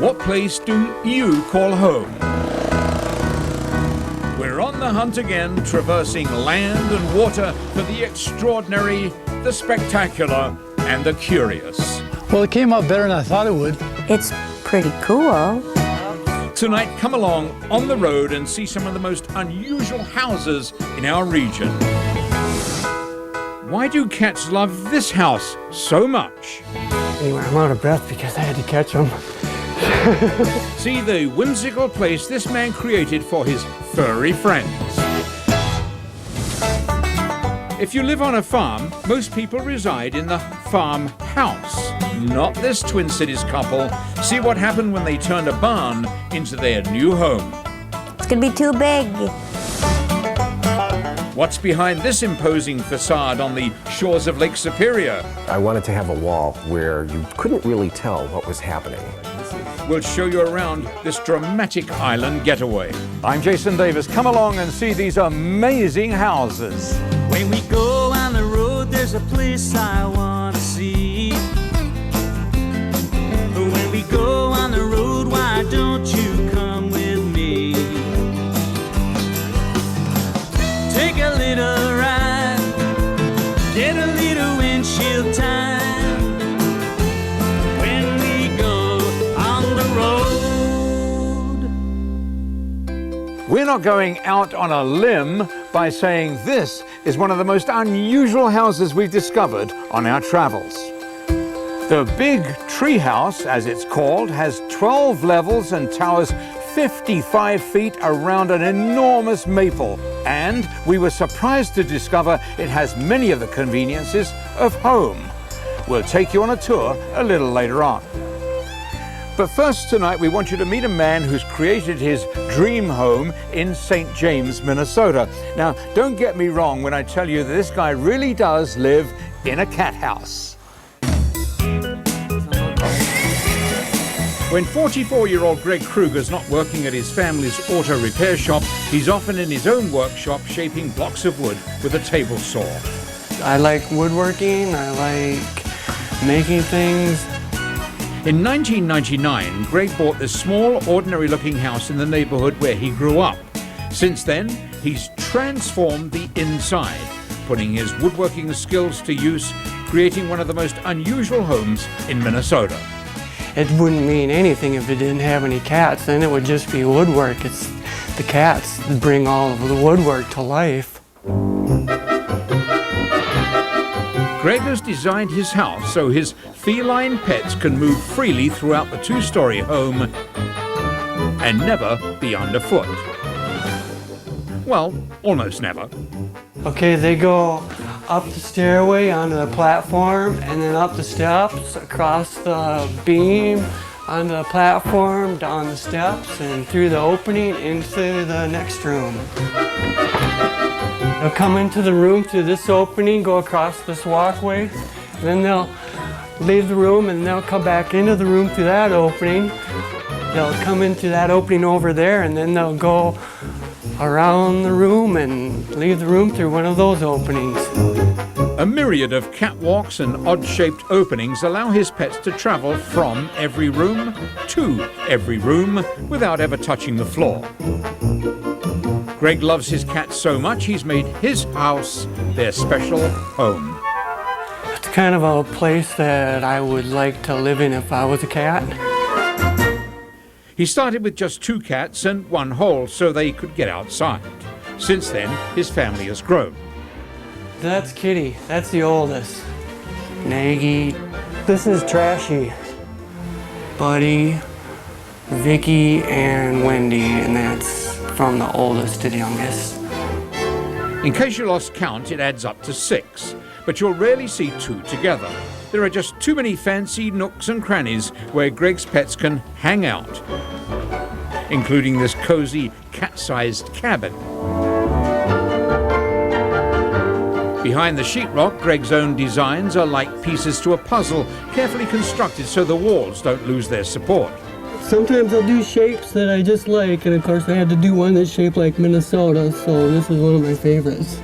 What place do you call home? We're on the hunt again, traversing land and water for the extraordinary, the spectacular, and the curious. Well, it came out better than I thought it would. It's pretty cool. Tonight, come along on the road and see some of the most unusual houses in our region. Why do cats love this house so much? Anyway, I'm out of breath because I had to catch them. See the whimsical place this man created for his furry friends. If you live on a farm, most people reside in the farmhouse. Not this Twin Cities couple. See what happened when they turned a barn into their new home. It's gonna be too big. What's behind this imposing facade on the shores of Lake Superior? I wanted to have a wall where you couldn't really tell what was happening. We'll show you around this dramatic island getaway. I'm Jason Davis. Come along and see these amazing houses. When we go on the road, there's a place I want to see. When we go on the road, why don't you come with me? Take a little ride, get a little windshield time. When we go on the road. We're not going out on a limb by saying this is one of the most unusual houses we've discovered on our travels. The Big Tree House, as it's called, has 12 levels and towers 55 feet around an enormous maple. And we were surprised to discover it has many of the conveniences of home. We'll take you on a tour a little later on. But first tonight, we want you to meet a man who's created his dream home in St. James, Minnesota. Now, don't get me wrong when I tell you that this guy really does live in a cat house. When 44-year-old Greg Kruger's not working at his family's auto repair shop, he's often in his own workshop shaping blocks of wood with a table saw. I like woodworking, I like making things. In 1999, Greg bought this small, ordinary-looking house in the neighborhood where he grew up. Since then, he's transformed the inside, putting his woodworking skills to use, creating one of the most unusual homes in Minnesota. It wouldn't mean anything if it didn't have any cats, then it would just be woodwork. It's the cats that bring all of the woodwork to life. Greg has designed his house so his feline pets can move freely throughout the two-story home and never be underfoot. Well, almost never. Okay, they go up the stairway onto the platform and then up the steps, across the beam, onto the platform, down the steps, and through the opening into the next room. They'll come into the room through this opening, go across this walkway, and then they'll leave the room and they'll come back into the room through that opening. They'll come into that opening over there and then they'll go around the room and leave the room through one of those openings. A myriad of catwalks and odd-shaped openings allow his pets to travel from every room to every room without ever touching the floor. Greg loves his cats so much he's made his house their special home. It's kind of a place that I would like to live in if I was a cat. He started with just 2 cats and 1 hole so they could get outside. Since then, his family has grown. That's Kitty. That's the oldest. Nagy. This is Trashy. Buddy, Vicky, and Wendy, and that's from the oldest to the youngest. In case you lost count, it adds up to 6, but you'll rarely see 2 together. There are just too many fancy nooks and crannies where Greg's pets can hang out, including this cozy cat-sized cabin. Behind the sheetrock, Greg's own designs are like pieces to a puzzle, carefully constructed so the walls don't lose their support. Sometimes I'll do shapes that I just like, and of course I had to do one that's shaped like Minnesota, so this is one of my favorites.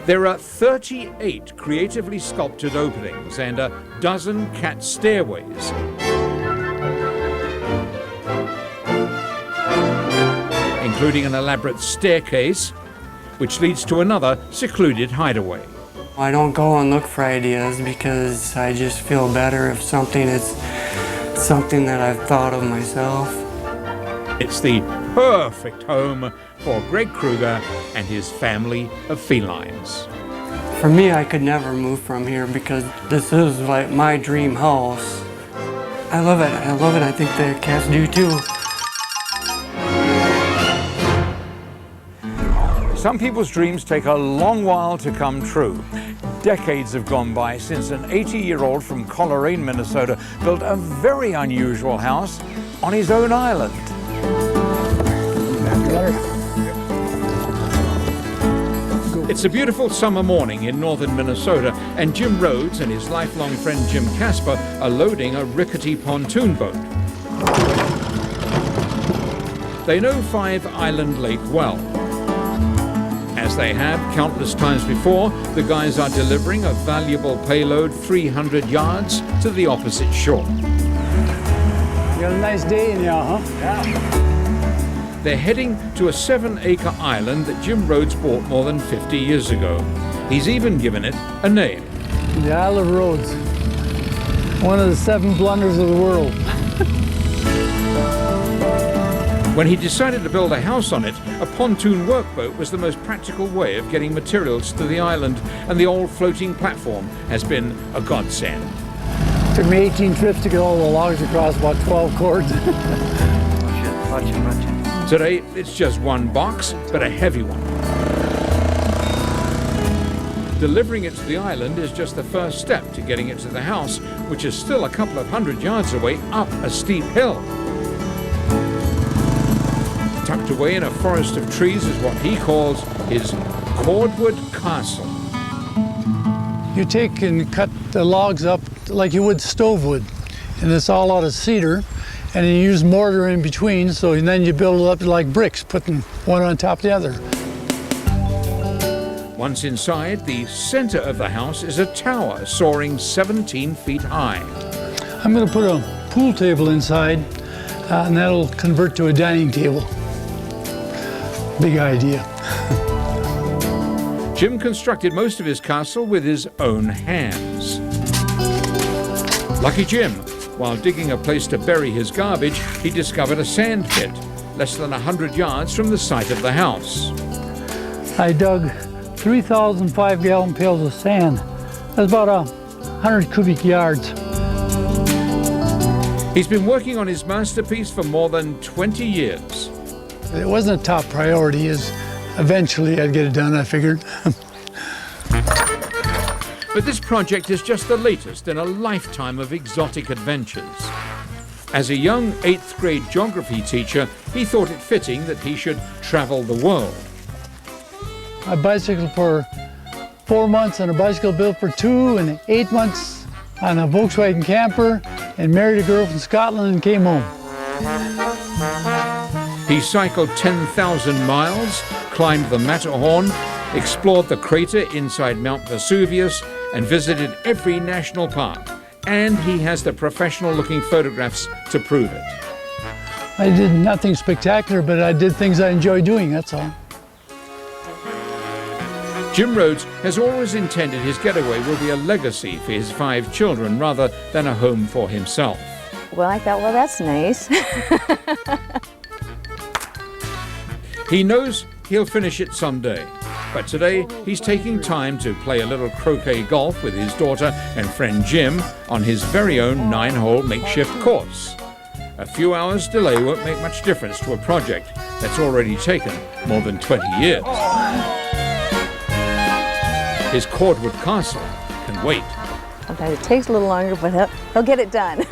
There are 38 creatively sculpted openings and a dozen cat stairways. including an elaborate staircase, which leads to another secluded hideaway. I don't go and look for ideas because I just feel better if something is something that I've thought of myself. It's the perfect home for Greg Kruger and his family of felines. For me, I could never move from here because this is like my dream house. I love it. I love it. I think the cats do too. Some people's dreams take a long while to come true. Decades have gone by since an 80-year-old from Coleraine, Minnesota, built a very unusual house on his own island. It's a beautiful summer morning in northern Minnesota, and Jim Rhodes and his lifelong friend Jim Casper are loading a rickety pontoon boat. They know Five Island Lake well. As they have countless times before, the guys are delivering a valuable payload 300 yards to the opposite shore. You got a nice day in here, huh? Yeah. They're heading to a 7-acre island that Jim Rhodes bought more than 50 years ago. He's even given it a name. The Isle of Rhodes. One of the 7 blunders of the world. When he decided to build a house on it, a pontoon workboat was the most practical way of getting materials to the island, and the old floating platform has been a godsend. Took me 18 trips to get all the logs across, about 12 cords. Today, it's just one box, but a heavy one. Delivering it to the island is just the first step to getting it to the house, which is still a couple of hundred yards away up a steep hill. Tucked away in a forest of trees is what he calls his cordwood castle. You take and cut the logs up like you would stove wood, and it's all out of cedar, and you use mortar in between, so then you build it up like bricks, putting one on top of the other. Once inside, the center of the house is a tower soaring 17 feet high. I'm going to put a pool table inside, and that'll convert to a dining table. Big idea. Jim constructed most of his castle with his own hands. Lucky Jim, while digging a place to bury his garbage, he discovered a sand pit less than 100 yards from the site of the house. I dug 3,000 5-gallon pails of sand. That's about 100 cubic yards. He's been working on his masterpiece for more than 20 years. It wasn't a top priority. Eventually I'd get it done, I figured. But this project is just the latest in a lifetime of exotic adventures. As a young 8th grade geography teacher, he thought it fitting that he should travel the world. I bicycled for 4 months on a bicycle built for 2, and 8 months on a Volkswagen camper, and married a girl from Scotland and came home. He cycled 10,000 miles, climbed the Matterhorn, explored the crater inside Mount Vesuvius, and visited every national park. And he has the professional-looking photographs to prove it. I did nothing spectacular, but I did things I enjoy doing, that's all. Jim Rhodes has always intended his getaway will be a legacy for his 5 children rather than a home for himself. Well, I thought, well, that's nice. He knows he'll finish it someday, but today he's taking time to play a little croquet golf with his daughter and friend Jim on his very own 9-hole makeshift course. A few hours delay won't make much difference to a project that's already taken more than 20 years. His cordwood castle can wait. Sometimes it takes a little longer, but he'll get it done.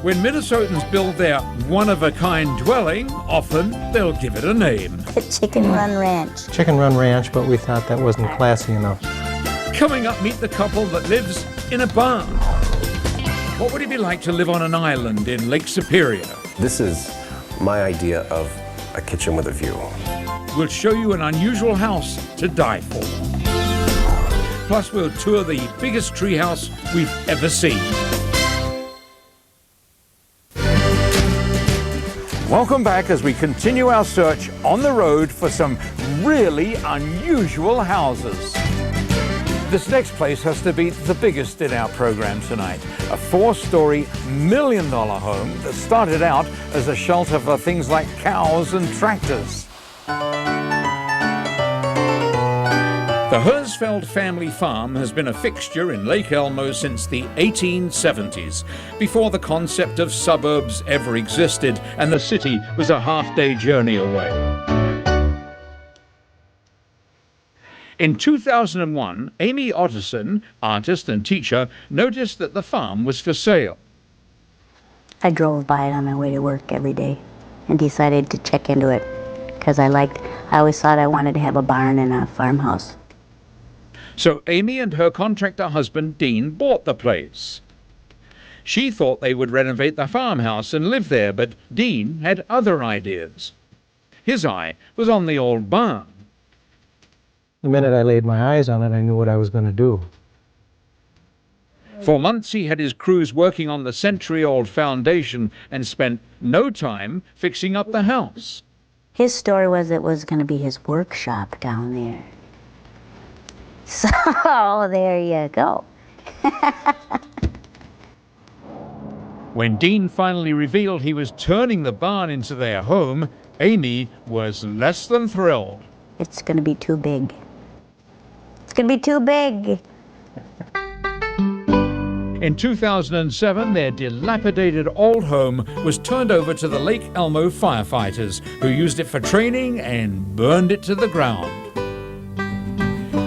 When Minnesotans build their one-of-a-kind dwelling, often they'll give it a name. Chicken Run Ranch. Chicken Run Ranch, but we thought that wasn't classy enough. Coming up, meet the couple that lives in a barn. What would it be like to live on an island in Lake Superior? This is my idea of a kitchen with a view. We'll show you an unusual house to die for. Plus, we'll tour the biggest treehouse we've ever seen. Welcome back as we continue our search on the road for some really unusual houses. This next place has to be the biggest in our program tonight. A 4-story, $1 million home that started out as a shelter for things like cows and tractors. The Hersfeld family farm has been a fixture in Lake Elmo since the 1870s, before the concept of suburbs ever existed and the city was a half-day journey away. In 2001, Amy Otterson, artist and teacher, noticed that the farm was for sale. I drove by it on my way to work every day and decided to check into it because I always thought I wanted to have a barn and a farmhouse. So Amy and her contractor husband, Dean, bought the place. She thought they would renovate the farmhouse and live there, but Dean had other ideas. His eye was on the old barn. The minute I laid my eyes on it, I knew what I was going to do. For months he had his crews working on the century-old foundation and spent no time fixing up the house. His story was it was going to be his workshop down there. So there you go. When Dean finally revealed he was turning the barn into their home, Amy was less than thrilled. It's going to be too big. It's going to be too big. In 2007, their dilapidated old home was turned over to the Lake Elmo firefighters, who used it for training and burned it to the ground.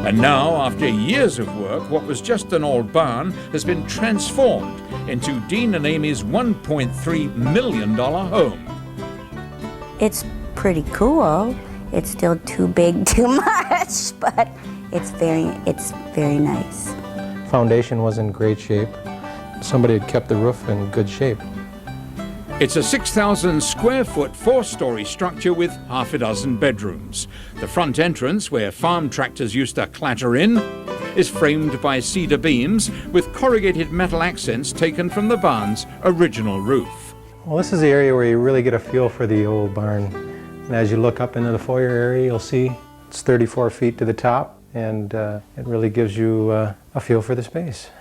And now, after years of work, what was just an old barn has been transformed into Dean and Amy's $1.3 million home. It's pretty cool. It's still too big, too much, but it's very nice. Foundation was in great shape. Somebody had kept the roof in good shape. It's a 6,000 square foot, 4-story structure with half a dozen bedrooms. The front entrance, where farm tractors used to clatter in, is framed by cedar beams with corrugated metal accents taken from the barn's original roof. Well, this is the area where you really get a feel for the old barn. And as you look up into the foyer area, you'll see it's 34 feet to the top, and it really gives you a feel for the space.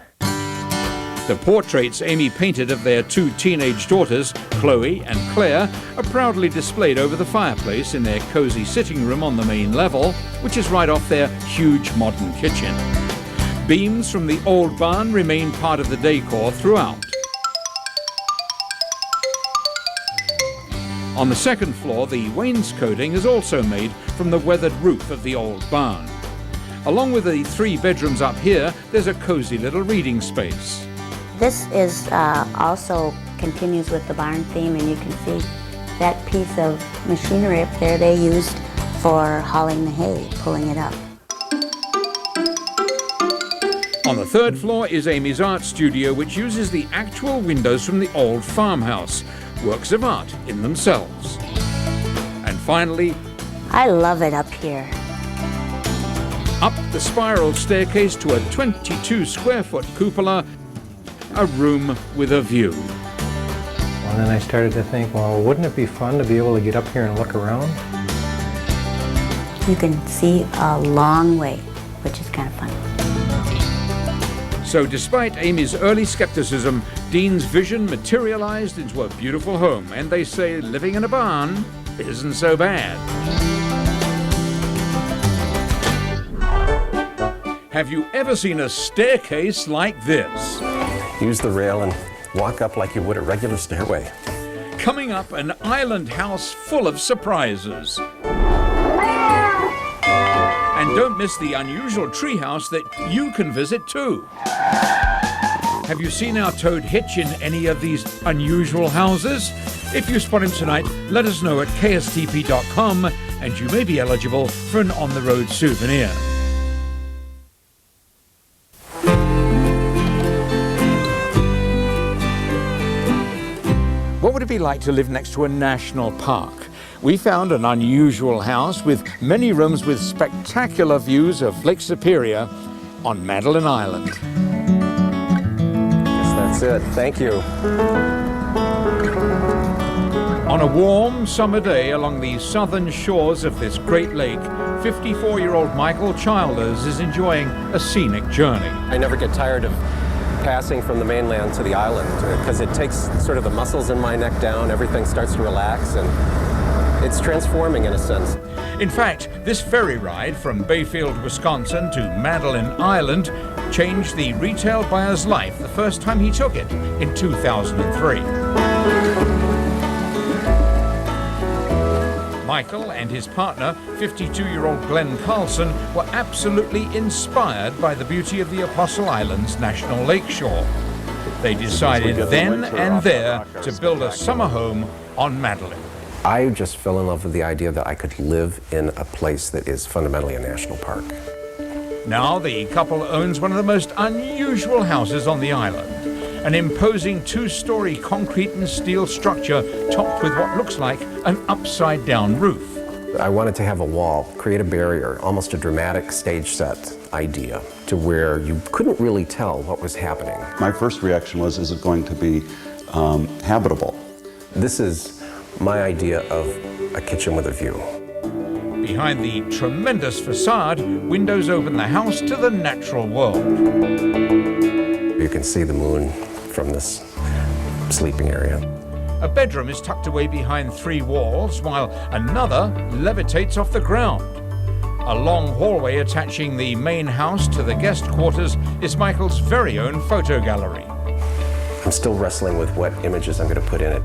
The portraits Amy painted of their 2 teenage daughters, Chloe and Claire, are proudly displayed over the fireplace in their cozy sitting room on the main level, which is right off their huge modern kitchen. Beams from the old barn remain part of the decor throughout. On the second floor, the wainscoting is also made from the weathered roof of the old barn. Along with the 3 bedrooms up here, there's a cozy little reading space. This is also continues with the barn theme, and you can see that piece of machinery up there they used for hauling the hay, pulling it up. On the 3rd floor is Amy's art studio, which uses the actual windows from the old farmhouse, works of art in themselves. And finally, I love it up here. up the spiral staircase to a 22 square foot cupola, a room with a view. And then I started to think, well, wouldn't it be fun to be able to get up here and look around? You can see a long way, which is kind of fun. So despite Amy's early skepticism, Dean's vision materialized into a beautiful home, and they say living in a barn isn't so bad. Have you ever seen a staircase like this? Use the rail and walk up like you would a regular stairway. Coming up, an island house full of surprises. And don't miss the unusual treehouse that you can visit too. Have you seen our Toad Hitch in any of these unusual houses? If you spot him tonight, let us know at KSTP.com and you may be eligible for an on-the-road souvenir. What would it be like to live next to a national park? We found an unusual house with many rooms with spectacular views of Lake Superior on Madeline Island. Yes, that's it. Thank you. On a warm summer day along the southern shores of this great lake, 54-year-old Michael Childers is enjoying a scenic journey. I never get tired of passing from the mainland to the island because it takes sort of the muscles in my neck down, everything starts to relax, and it's transforming in a sense. In fact, this ferry ride from Bayfield, Wisconsin to Madeline Island changed the retail buyer's life the first time he took it in 2003. Michael and his partner, 52-year-old Glenn Carlson, were absolutely inspired by the beauty of the Apostle Islands National Lakeshore. They decided then and there to build a summer home on Madeline. I just fell in love with the idea that I could live in a place that is fundamentally a national park. Now the couple owns one of the most unusual houses on the island. An imposing two-story concrete and steel structure topped with what looks like an upside-down roof. I wanted to have a wall, create a barrier, almost a dramatic stage set idea, to where you couldn't really tell what was happening. My first reaction was, is it going to be habitable? This is my idea of a kitchen with a view. Behind the tremendous facade, windows open the house to the natural world. You can see the moon from this sleeping area. A bedroom is tucked away behind three walls, while another levitates off the ground. A long hallway attaching the main house to the guest quarters is Michael's very own photo gallery. I'm still wrestling with what images I'm going to put in it.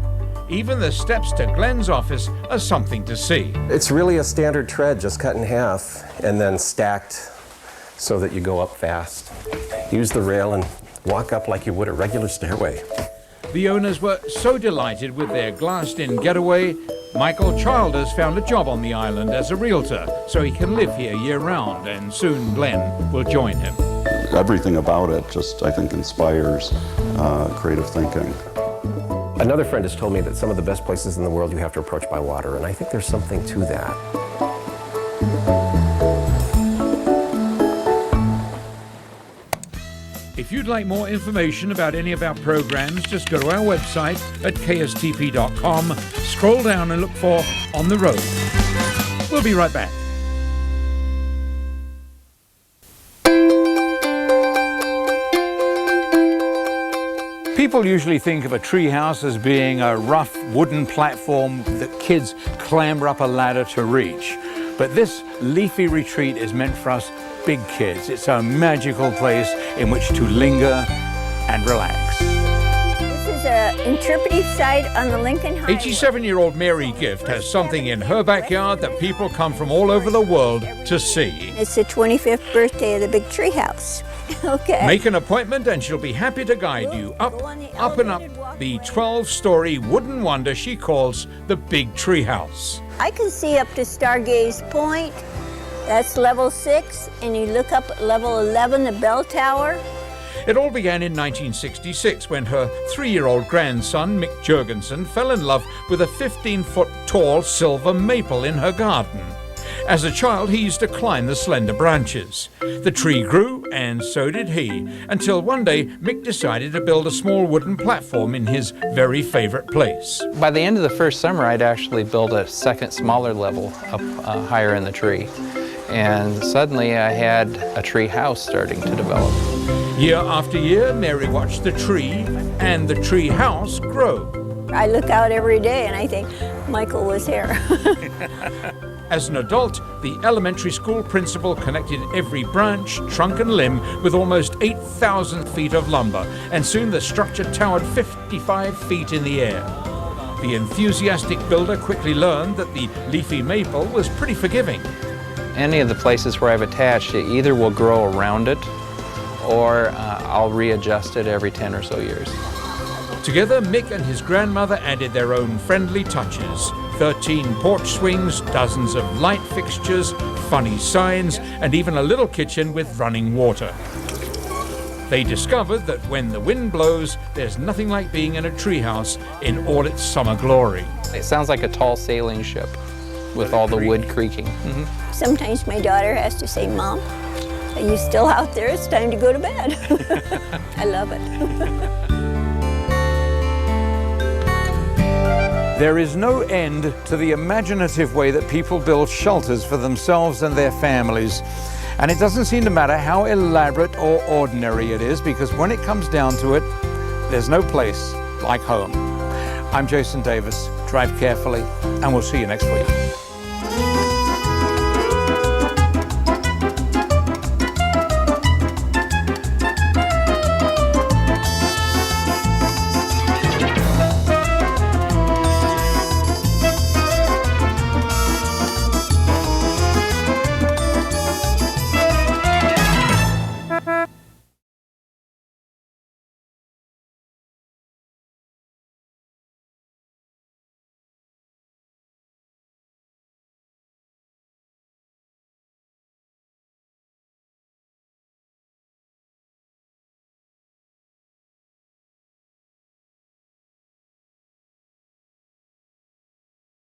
Even the steps to Glenn's office are something to see. It's really a standard tread, just cut in half and then stacked so that you go up fast. Use the rail and walk up like you would a regular stairway. The owners were so delighted with their glassed-in getaway, Michael Childers found a job on the island as a realtor so he can live here year-round, and soon Glenn will join him. Everything about it just, I think, inspires creative thinking. Another friend has told me that some of the best places in the world you have to approach by water, and I think there's something to that. If you'd like more information about any of our programs, just go to our website at KSTP.com, scroll down and look for On the Road. We'll be right back. People usually think of a treehouse as being a rough wooden platform that kids clamber up a ladder to reach. But this leafy retreat is meant for us big kids. It's a magical place in which to linger and relax. This is an interpretive site on the Lincoln Highway. 87-year-old Mary Gift has something in her backyard that people come from all over the world to see. It's the 25th birthday of the big tree house. Okay. Make an appointment and she'll be happy to guide you up and up the 12-story wooden wonder she calls the Big Tree House. I can see up to Stargaze Point. That's level 6, and you look up at level 11, the bell tower. It all began in 1966 when her 3-year-old grandson, Mick Jurgensen, fell in love with a 15-foot tall silver maple in her garden. As a child, he used to climb the slender branches. The tree grew, and so did he, until one day Mick decided to build a small wooden platform in his very favorite place. By the end of the first summer, I'd actually built a second smaller level up higher in the tree. And suddenly I had a tree house starting to develop. Year after year, Mary watched the tree and the tree house grow. I look out every day and I think, Michael was here. As an adult, the elementary school principal connected every branch, trunk and limb with almost 8,000 feet of lumber, and soon the structure towered 55 feet in the air. The enthusiastic builder quickly learned that the leafy maple was pretty forgiving. Any of the places where I've attached it either will grow around it or I'll readjust it every 10 or so years. Together, Mick and his grandmother added their own friendly touches. 13 porch swings, dozens of light fixtures, funny signs, and even a little kitchen with running water. They discovered that when the wind blows, there's nothing like being in a treehouse in all its summer glory. It sounds like a tall sailing ship with all the wood creaking. Mm-hmm. Sometimes my daughter has to say, Mom, are you still out there? It's time to go to bed. I love it. There is no end to the imaginative way that people build shelters for themselves and their families. And it doesn't seem to matter how elaborate or ordinary it is, because when it comes down to it, there's no place like home. I'm Jason Davis. Drive carefully, and we'll see you next week.